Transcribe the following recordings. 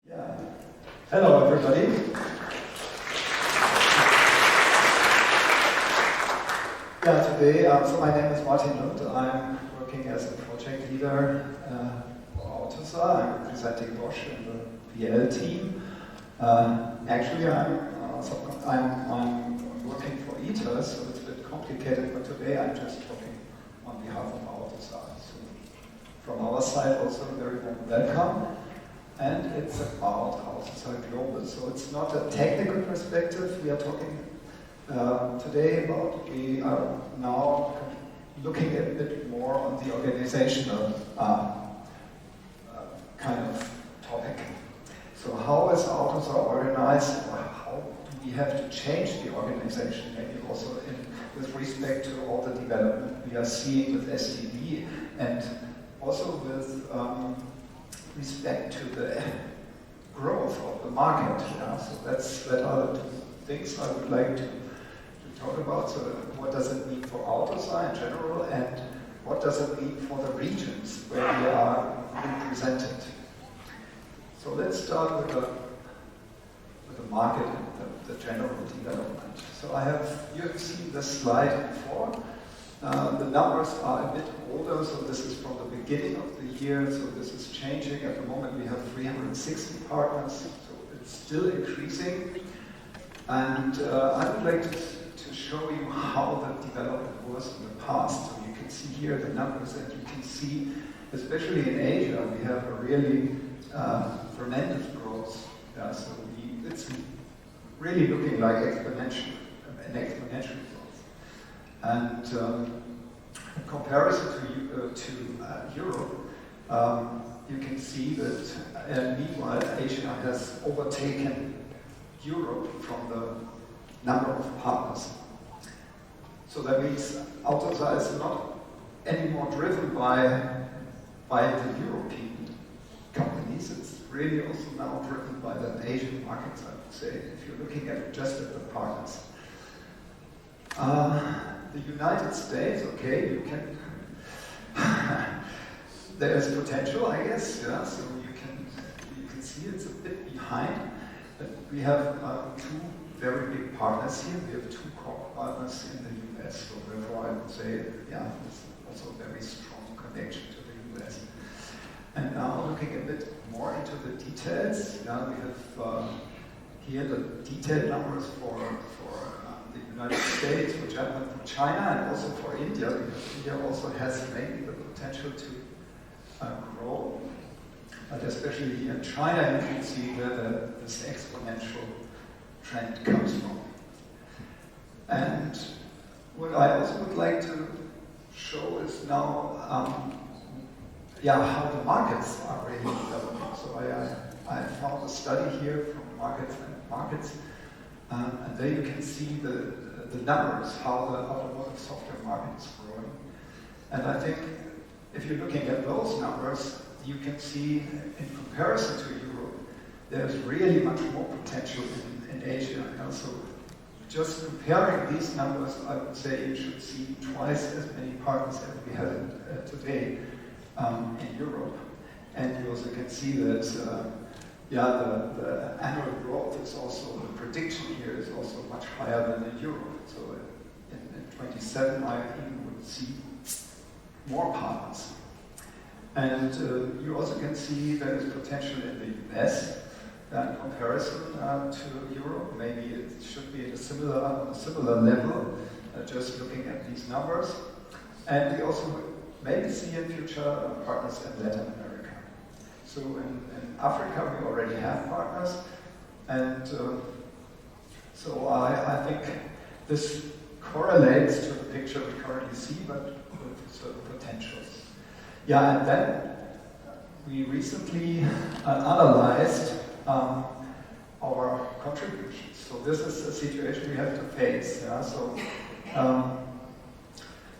Yeah. Hello, everybody. Yeah, today, so my name is Martin Lunt. I'm working as a project leader for AUTOSAR. I'm representing Bosch in the PL team. Actually, I'm working for AUTOSAR, so it's a bit complicated, but today I'm just talking on behalf of AUTOSAR. So from our side, also very warm welcome. And it's about AUTOSAR Global. So it's not a technical perspective. We are talking today about, we are now looking a bit more on the organizational kind of topic. So how is AUTOSAR organized? Or how do we have to change the organization? Maybe also with respect to all the development we are seeing with SDV and also with respect to the growth of the market. Yeah? So that are the two things I would like to talk about. So what does it mean for AUTOSAR in general, and what does it mean for the regions where we are represented? So let's start with the market and the general development. So you have seen this slide before. The numbers are a bit older, so this is from the beginning of the year, so this is changing. At the moment we have 360 partners, so it's still increasing. And I would like to show you how the development was in the past. So you can see here the numbers, and you can see, especially in Asia, we have a really tremendous growth. Yeah, so it's really looking like an exponential growth. And in comparison to Europe, you can see that meanwhile Asia has overtaken Europe from the number of partners. So that means AUTOSAR is not anymore driven by the European companies. It's really also now driven by the Asian markets, I would say, if you're looking at just at the partners. The United States, okay, you can. There is potential, I guess. Yeah. So you can see it's a bit behind, but we have two very big partners here. We have two core partners in the US. So therefore, I would say, yeah, there's also a very strong connection to the US. And now looking a bit more into the details. Yeah, we have here the detailed numbers for the United States, for Japan, for China, and also for India, because India also has maybe the potential to grow. But especially here in China, you can see where this exponential trend comes from. And what I also would like to show is now how the markets are really developing. So I found a study here from Markets and Markets. And there you can see the numbers, how the automotive software market is growing. And I think if you're looking at those numbers, you can see in comparison to Europe, there's really much more potential in Asia. And so just comparing these numbers, I would say you should see twice as many partners as we have today in Europe. And you also can see that the annual growth is also, the prediction here is also much higher than in Europe. So in 27, I even would see more partners. And you also can see there is potential in the US in comparison to Europe. Maybe it should be at a similar level, just looking at these numbers. And we also maybe see in future partners in Latin America. So in Africa, we already have partners, and so I think this correlates to the picture we currently see, but with certain potentials. Yeah, and then we recently analyzed our contributions. So this is a situation we have to face. Yeah? So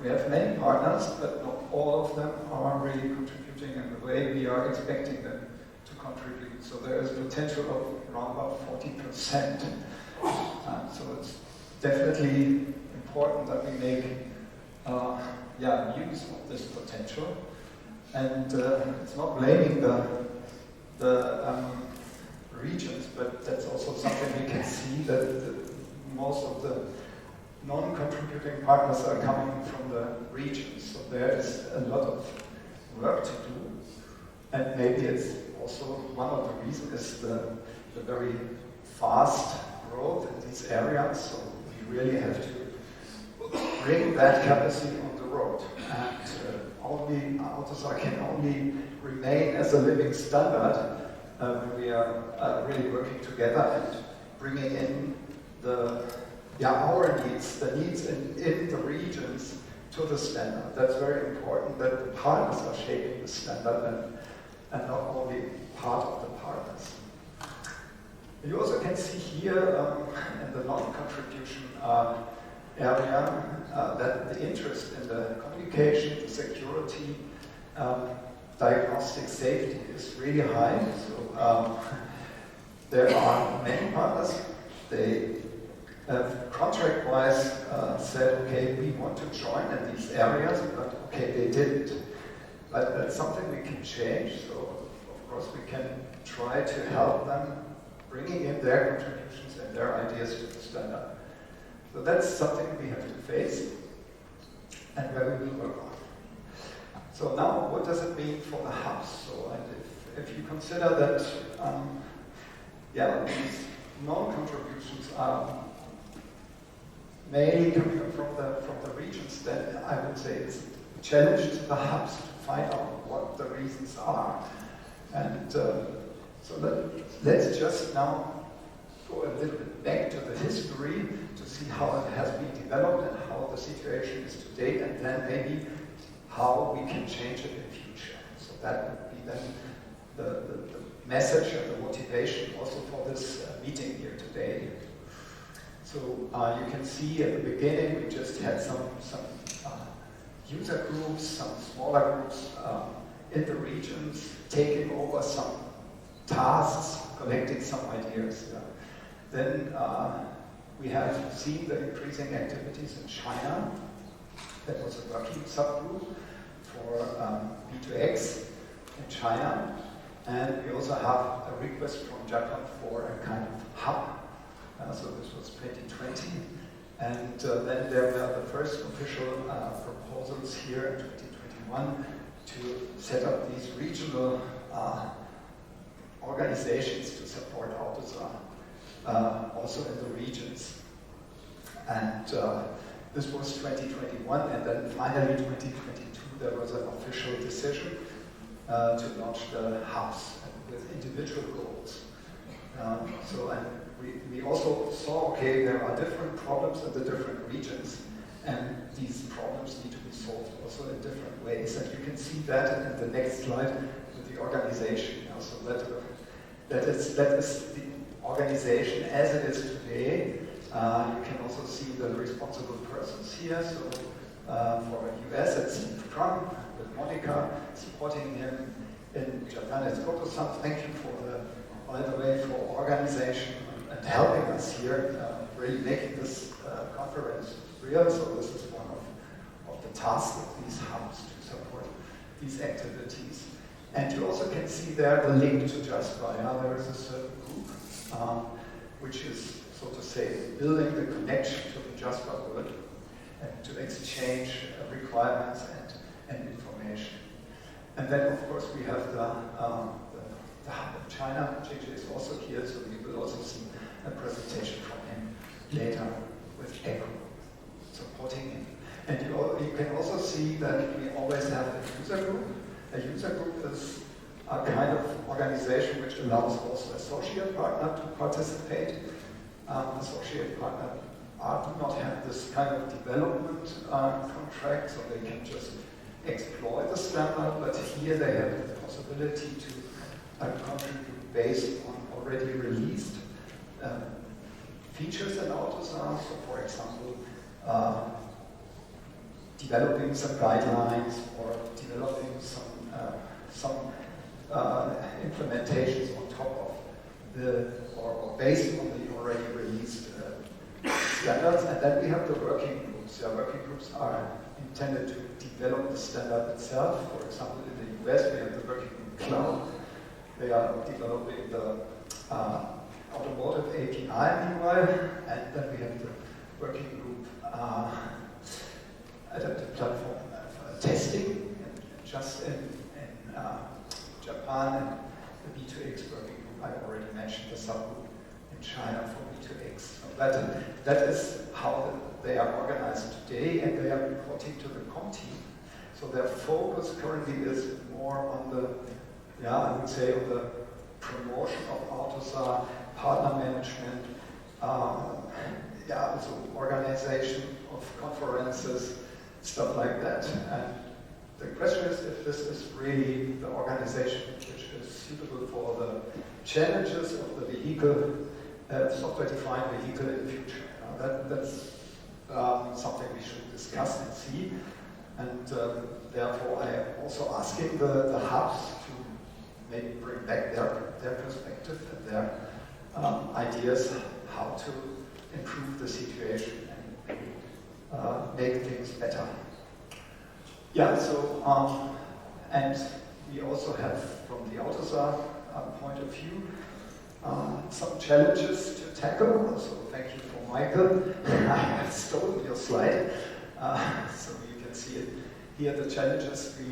we have many partners, but not all of them are really contributing in the way we are expecting them to contribute. So there is potential of around about 40%. So it's definitely important that we make use of this potential. And it's not blaming the regions, but that's also something we can see that most of the non-contributing partners are coming from the regions. So there is a lot of work to do, and maybe it's also one of the reasons is the very fast growth in these areas. So we really have to bring that capacity on the road, and only AUTOSAR can only remain as a living standard when we are really working together and bringing in our needs, the needs in the regions to the standard. That's very important that the partners are shaping the standard and not only part of the partners. You also can see here in the non-contribution area that the interest in the communication, the security, diagnostic safety is really high. So there are many partners. They contract-wise said, okay, we want to join in these areas, but okay, they didn't. But that's something we can change. So of course we can try to help them bringing in their contributions and their ideas to the standard. So that's something we have to face and where we will work on. So now, what does it mean for the hubs? So, and if you consider that, these non-contributions are mainly coming from the regions, then I would say it's a challenge to the hubs to find out what the reasons are. And so let's just now go a little bit back to the history to see how it has been developed and how the situation is today, and then maybe how we can change it in future. So that would be then the message and the motivation also for this meeting here today. So you can see at the beginning we just had some user groups, some smaller groups in the regions taking over some tasks, collecting some ideas. Yeah. Then we have seen the increasing activities in China. That was a working subgroup for B2X in China. And we also have a request from Japan for a kind of hub. So this was 2020. And then there were the first official proposals here in 2021 to set up these regional organizations to support AUTOSAR, also in the regions. And this was 2021, and then finally 2022 there was an official decision to launch the hubs with individual goals. And we also saw, okay, there are different problems in the different regions, and these problems need to be solved also in different ways. And you can see that in the next slide with the organization. So that is the organization as it is today. You can also see the responsible persons here. So for US, it's Steve Crum with Monica supporting him. In Japan, it's AUTOSAR. Thank you by the way, for organization and helping us here, really making this conference real. So this is one of the tasks of these hubs to support these activities. And you also can see there the link to JustVia. There is a certain group which is, so to say, building the connection to the JustVia world and to exchange requirements and information. And then, of course, we have the hub of China. JJ is also here, so we will also see a presentation from him later with ECHO supporting him. And you can also see that we always have a user group. A user group is a kind of organization which allows also associate partner to participate. Associate partner do not have this kind of development contract, so they can just exploit the standard, but here they have the possibility to contribute based on already released features in AUTOSAR. So for example, developing some guidelines or developing some implementations on top of or based on the already released standards. And then we have the working groups. Yeah, working groups are intended to develop the standard itself. For example, in the US, we have the working group Cloud. They are developing the automotive API meanwhile, and then we have the working group adaptive platform testing, and just in Japan, and the B2X working group, I already mentioned the subgroup in China for B2X. So that is how they are organized today, and they are reporting to the COM team. So their focus currently is more on the, I would say, on the promotion of AUTOSAR, partner management, so organization of conferences, stuff like that. And the question is if this is really the organization which is suitable for the challenges of the vehicle, software-defined vehicle in the future. That's something we should discuss and see. And therefore, I am also asking the hubs to maybe bring back their perspective and their ideas how to improve the situation and make things better. Yeah, so, and we also have, from the AUTOSAR point of view, some challenges to tackle. So thank you for Michael. I have stolen your slide. So you can see it here, the challenges we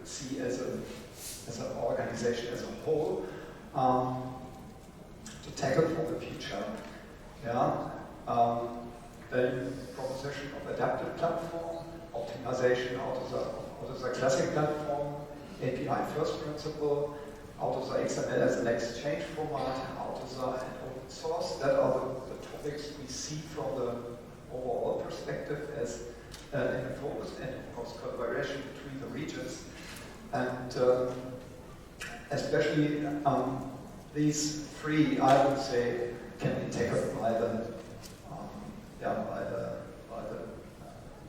see as an organization as a whole to tackle for the future. Then proposition of adaptive platform, optimization, AUTOSAR classic platform, API first principle, AUTOSAR XML as an exchange format, AUTOSAR and open source. That are the topics we see from the overall perspective as in the focus, and of course collaboration between the regions. And especially these three, I would say, can be tackled by the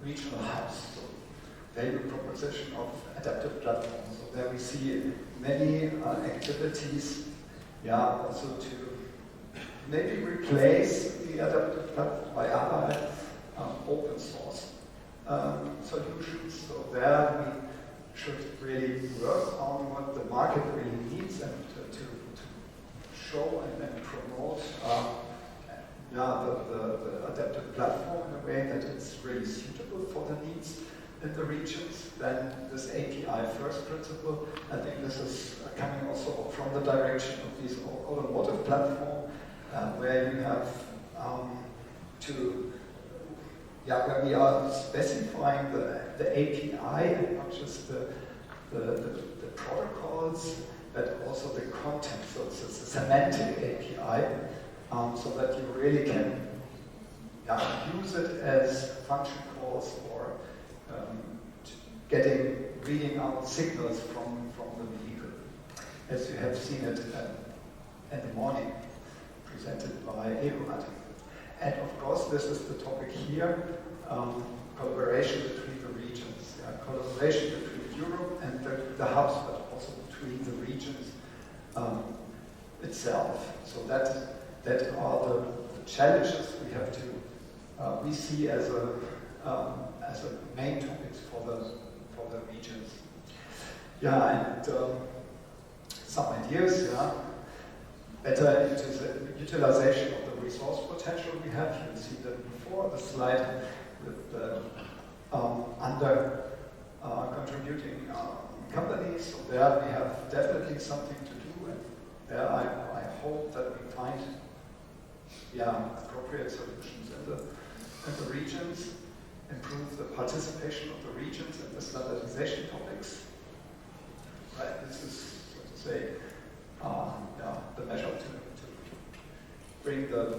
regional hubs. So value proposition of adaptive platforms. So there we see many activities, also to maybe replace the adaptive platform by other open source solutions. So there we should really work on what the market really needs and to show and promote the adaptive platform in a way that it's really suitable for the needs in the regions. Then this API first principle, I think this is coming also from the direction of this automotive platform, where you have where we are specifying the API and not just the protocols, but also the content. So it's a semantic API, so that you really can use it as function calls or reading out signals from the vehicle, as you have seen it in the morning, presented by Eduard. And of course, this is the topic here, collaboration between the regions, collaboration between Europe and the hubs, but also between the regions itself. So that are the challenges we have to we see as a main topics for the regions. And some ideas. Better utilization of the resource potential we have. You can see that before the slide with the contributing companies. So there we have definitely something to do, and there I hope that we find appropriate solutions in the regions, improve the participation of the regions in the standardization topics. Right, this is, so to say, the measure to bring the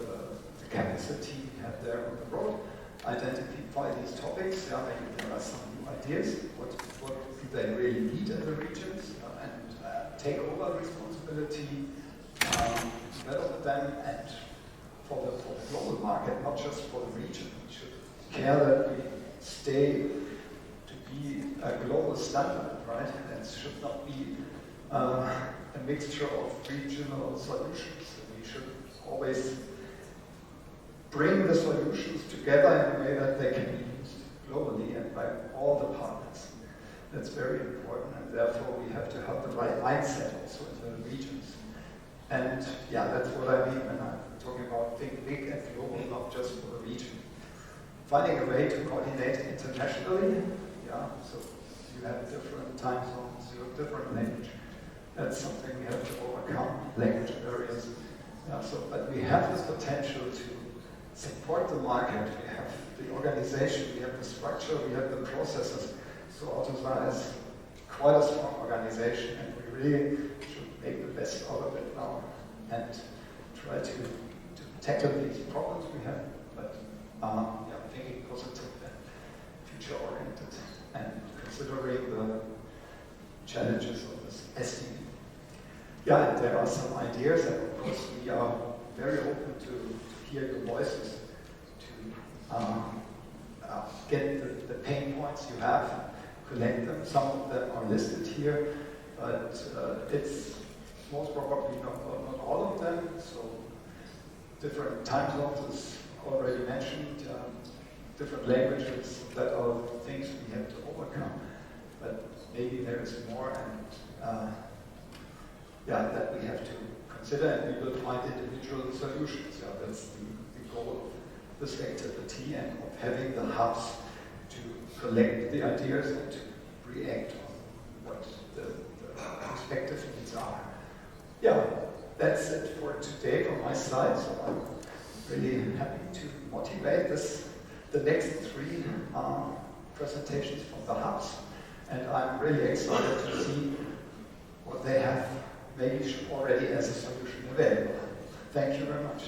capacity we have there on the road, identify these topics, maybe there are some new ideas, what do they really need in the regions, and take over responsibility, develop them, and for the global market, not just for the region. We should care that we stay to be a global standard, right? And it should not be a mixture of regional solutions. We should always bring the solutions together in a way that they can be used globally and by all the partners. That's very important, and therefore we have to have the right mindset also in the regions. And yeah, that's what I mean when I'm talking about think big and global, not just for the region. Finding a way to coordinate internationally, yeah, so you have different time zones, you have different language. That's something we have to overcome, language barriers. Yeah, so, but we have this potential to support the market. We have the organization, we have the structure, we have the processes. So AUTOSAR is quite a strong organization, and we really should make the best out of it now and try to tackle these problems we have, but yeah, thinking positive and future-oriented and considering the challenges of this SDG. Yeah, and there are some ideas, and of course we are very open to hear your voices, to get the pain points you have, collect them. Some of them are listed here, but it's most probably not all of them. So different time zones is already mentioned, different languages, that are things we have to overcome. But maybe there is more, and yeah, that we have to consider, and we will find individual solutions. Yeah, that's the goal of this activity and of having the hubs to collect the ideas and to react on what the respective needs are. Yeah, that's it for today from my side. So I'm really happy to motivate the next three presentations from the hubs. And I'm really excited to see what they have maybe already as a solution available. Thank you very much.